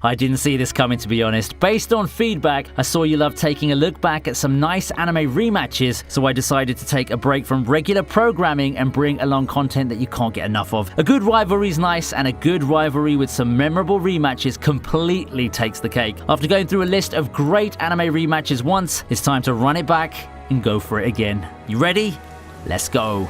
I didn't see this coming, to be honest. Based on feedback, I saw you love taking a look back at some nice anime rematches, so I decided to take a break from regular programming and bring along content that you can't get enough of. A good rivalry is nice, and a good rivalry with some memorable rematches completely takes the cake. After going through a list of great anime rematches once, it's time to run it back and go for it again. You ready? Let's go.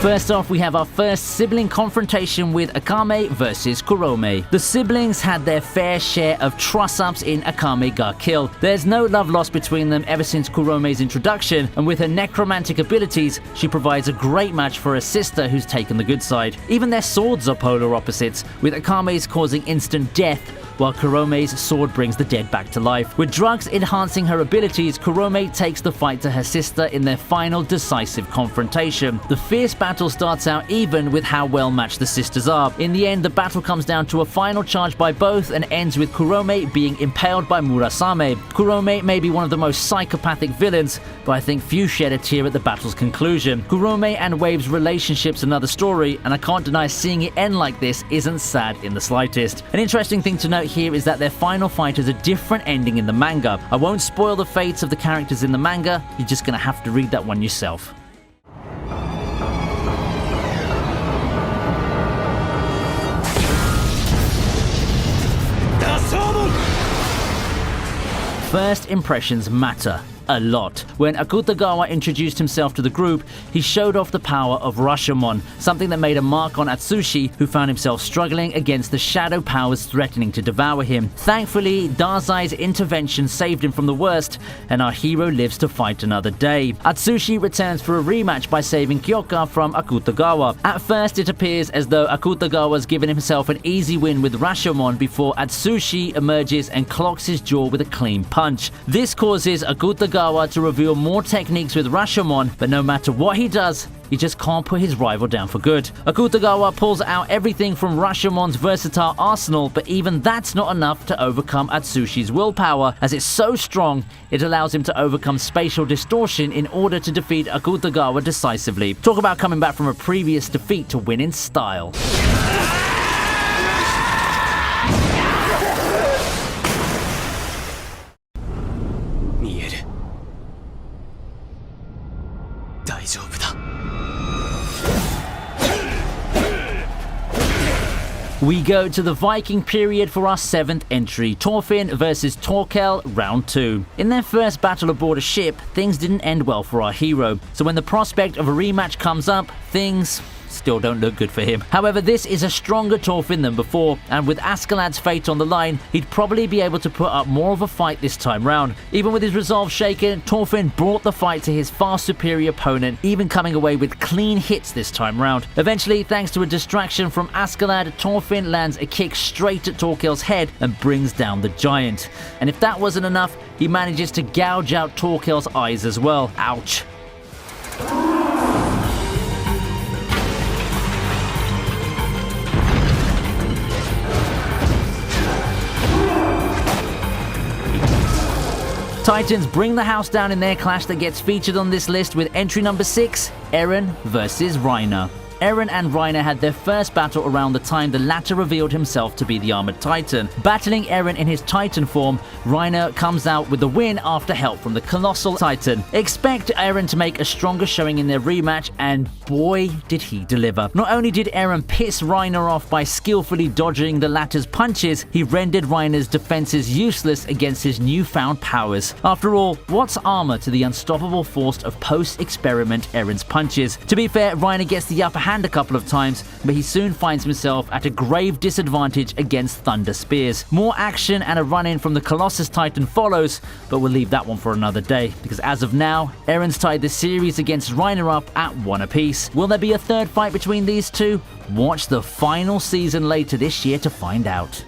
First off, we have our first sibling confrontation with Akame versus Kurome. The siblings had their fair share of truss-ups in Akame got killed. There's no love lost between them ever since Kurome's introduction, and with her necromantic abilities, she provides a great match for a sister who's taken the good side. Even their swords are polar opposites, with Akame's causing instant death, while Kurome's sword brings the dead back to life. With drugs enhancing her abilities, Kurome takes the fight to her sister in their final decisive confrontation. The fierce battle starts out even with how well matched the sisters are. In the end, the battle comes down to a final charge by both and ends with Kurome being impaled by Murasame. Kurome may be one of the most psychopathic villains, but I think few shed a tear at the battle's conclusion. Kurome and Wave's relationship's another story, and I can't deny seeing it end like this isn't sad in the slightest. An interesting thing to note here is that their final fight has a different ending in the manga. I won't spoil the fates of the characters in the manga, you're just gonna have to read that one yourself. First impressions matter a lot. When Akutagawa introduced himself to the group, he showed off the power of Rashomon, something that made a mark on Atsushi, who found himself struggling against the shadow powers threatening to devour him. Thankfully, Dazai's intervention saved him from the worst, and our hero lives to fight another day. Atsushi returns for a rematch by saving Kyoka from Akutagawa. At first, it appears as though Akutagawa's given himself an easy win with Rashomon before Atsushi emerges and clocks his jaw with a clean punch. This causes Akutagawa to reveal more techniques with Rashomon, but no matter what he does, he just can't put his rival down for good. Akutagawa pulls out everything from Rashomon's versatile arsenal, but even that's not enough to overcome Atsushi's willpower, as it's so strong, it allows him to overcome spatial distortion in order to defeat Akutagawa decisively. Talk about coming back from a previous defeat to win in style. We go to the Viking period for our 7th entry, Thorfinn versus Thorkell, round 2. In their first battle aboard a ship, things didn't end well for our hero, so when the prospect of a rematch comes up, things still don't look good for him. However, this is a stronger Thorfinn than before, and with Askeladd's fate on the line, he'd probably be able to put up more of a fight this time round. Even with his resolve shaken, Thorfinn brought the fight to his far superior opponent, even coming away with clean hits this time round. Eventually, thanks to a distraction from Askeladd, Thorfinn lands a kick straight at Thorkell's head and brings down the giant. And if that wasn't enough, he manages to gouge out Thorkell's eyes as well. Ouch. Titans bring the house down in their clash that gets featured on this list with entry number 6, Eren versus Reiner. Eren and Reiner had their first battle around the time the latter revealed himself to be the Armored Titan. Battling Eren in his Titan form, Reiner comes out with the win after help from the Colossal Titan. Expect Eren to make a stronger showing in their rematch, and boy did he deliver. Not only did Eren piss Reiner off by skillfully dodging the latter's punches, he rendered Reiner's defenses useless against his newfound powers. After all, what's armor to the unstoppable force of post-experiment Eren's punches? To be fair, Reiner gets the upper hand a couple of times, but he soon finds himself at a grave disadvantage against Thunder Spears. More action and a run-in from the Colossus Titan follows, but we'll leave that one for another day, because as of now, Eren's tied the series against Reiner up at 1 apiece. Will there be a third fight between these two? Watch the final season later this year to find out.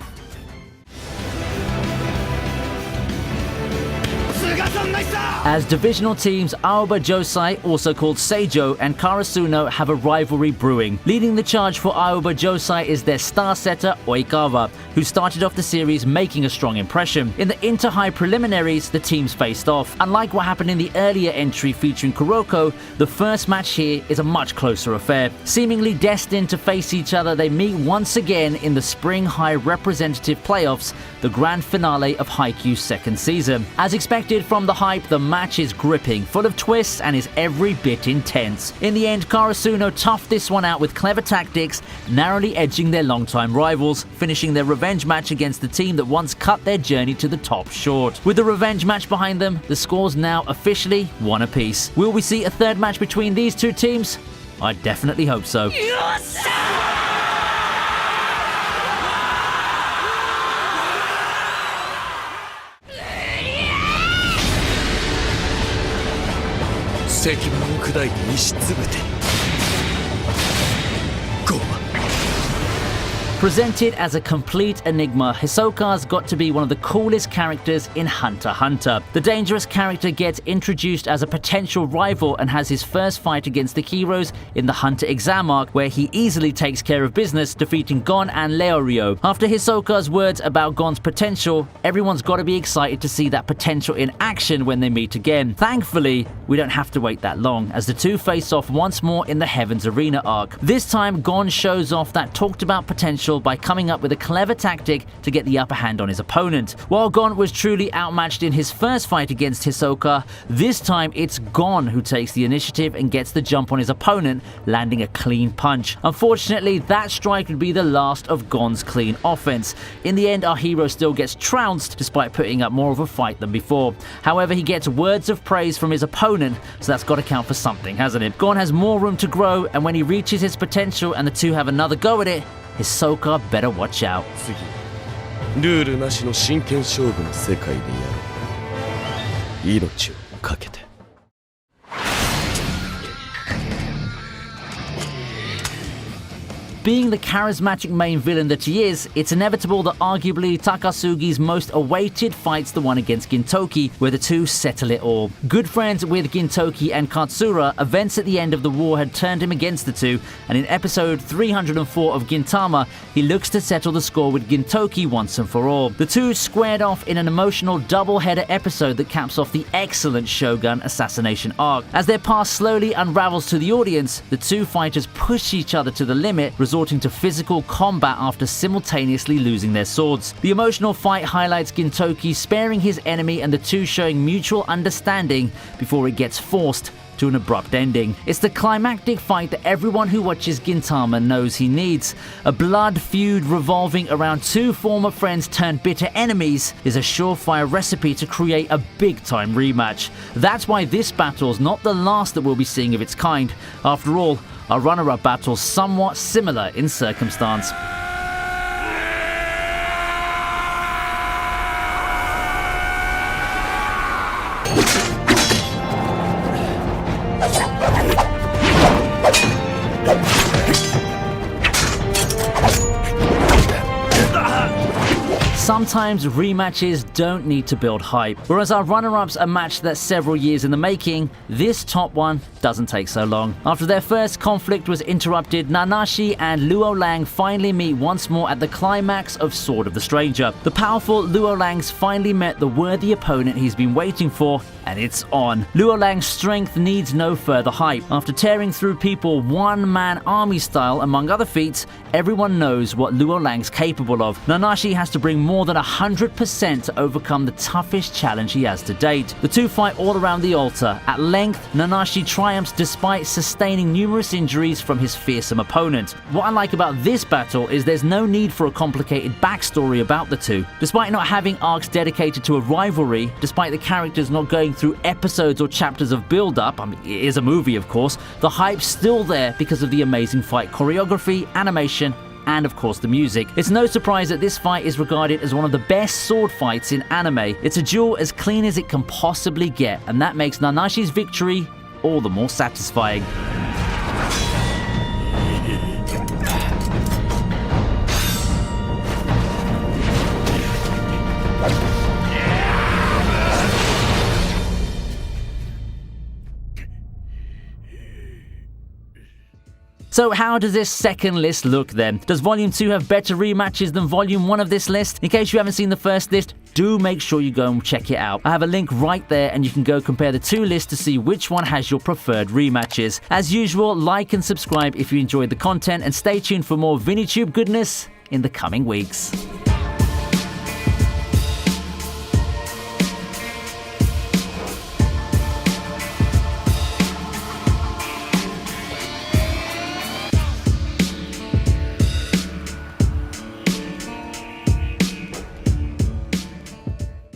As divisional teams, Aoba Johsai, also called Seijo, and Karasuno have a rivalry brewing. Leading the charge for Aoba Johsai is their star setter Oikawa, who started off the series making a strong impression. In the inter-high preliminaries, the teams faced off. Unlike what happened in the earlier entry featuring Kuroko, the first match here is a much closer affair. Seemingly destined to face each other, they meet once again in the Spring High Representative Playoffs, the grand finale of Haikyuu's second season. As expected from the hype, the match is gripping, full of twists, and is every bit intense. In the end, Karasuno toughed this one out with clever tactics, narrowly edging their longtime rivals, finishing their revenge match against the team that once cut their journey to the top short. With the revenge match behind them, the score's now officially 1 apiece. Will we see a third match between these two teams? I definitely hope so. Presented as a complete enigma, Hisoka's got to be one of the coolest characters in Hunter x Hunter. The dangerous character gets introduced as a potential rival and has his first fight against the heroes in the Hunter exam arc, where he easily takes care of business, defeating Gon and Leorio. After Hisoka's words about Gon's potential, everyone's got to be excited to see that potential in action when they meet again. Thankfully, we don't have to wait that long, as the two face off once more in the Heavens Arena arc. This time, Gon shows off that talked about potential by coming up with a clever tactic to get the upper hand on his opponent. While Gon was truly outmatched in his first fight against Hisoka, this time it's Gon who takes the initiative and gets the jump on his opponent, landing a clean punch. Unfortunately, that strike would be the last of Gon's clean offense. In the end, our hero still gets trounced despite putting up more of a fight than before. However, he gets words of praise from his opponent, so that's got to count for something, hasn't it? Gon has more room to grow, and when he reaches his potential and the two have another go at it, Hisoka better watch out. ルールなしの真剣勝負の世界でやろう。命をかけて。Being the charismatic main villain that he is, it's inevitable that arguably Takasugi's most awaited fight's the one against Gintoki, where the two settle it all. Good friends with Gintoki and Katsura, events at the end of the war had turned him against the two, and in episode 304 of Gintama, he looks to settle the score with Gintoki once and for all. The two squared off in an emotional double-header episode that caps off the excellent Shogun assassination arc. As their past slowly unravels to the audience, the two fighters push each other to the limit, resorting to physical combat after simultaneously losing their swords. The emotional fight highlights Gintoki sparing his enemy and the two showing mutual understanding before it gets forced to an abrupt ending. It's the climactic fight that everyone who watches Gintama knows he needs. A blood feud revolving around two former friends turned bitter enemies is a surefire recipe to create a big-time rematch. That's why this battle's not the last that we'll be seeing of its kind. After all, our runner-up battle's somewhat similar in circumstance. Sometimes rematches don't need to build hype. Whereas our runner-ups are matched that's several years in the making, this top one doesn't take so long. After their first conflict was interrupted, Nanashi and Luo Lang finally meet once more at the climax of Sword of the Stranger. The powerful Luo Lang's finally met the worthy opponent he's been waiting for, and it's on. Luo Lang's strength needs no further hype. After tearing through people one-man army style, among other feats, everyone knows what Luo Lang's capable of. Nanashi has to bring more than 100% to overcome the toughest challenge he has to date. The two fight all around the altar. At length, Nanashi triumphs despite sustaining numerous injuries from his fearsome opponent. What I like about this battle is there's no need for a complicated backstory about the two. Despite not having arcs dedicated to a rivalry, despite the characters not going through episodes or chapters of build-up, I mean, it is a movie of course, the hype's still there because of the amazing fight choreography, animation, and of course the music. It's no surprise that this fight is regarded as one of the best sword fights in anime. It's a duel as clean as it can possibly get, and that makes Nanashi's victory all the more satisfying. So how does this second list look then? Does Volume 2 have better rematches than Volume 1 of this list? In case you haven't seen the first list, do make sure you go and check it out. I have a link right there and you can go compare the two lists to see which one has your preferred rematches. As usual, like and subscribe if you enjoyed the content and stay tuned for more ViniiTube goodness in the coming weeks.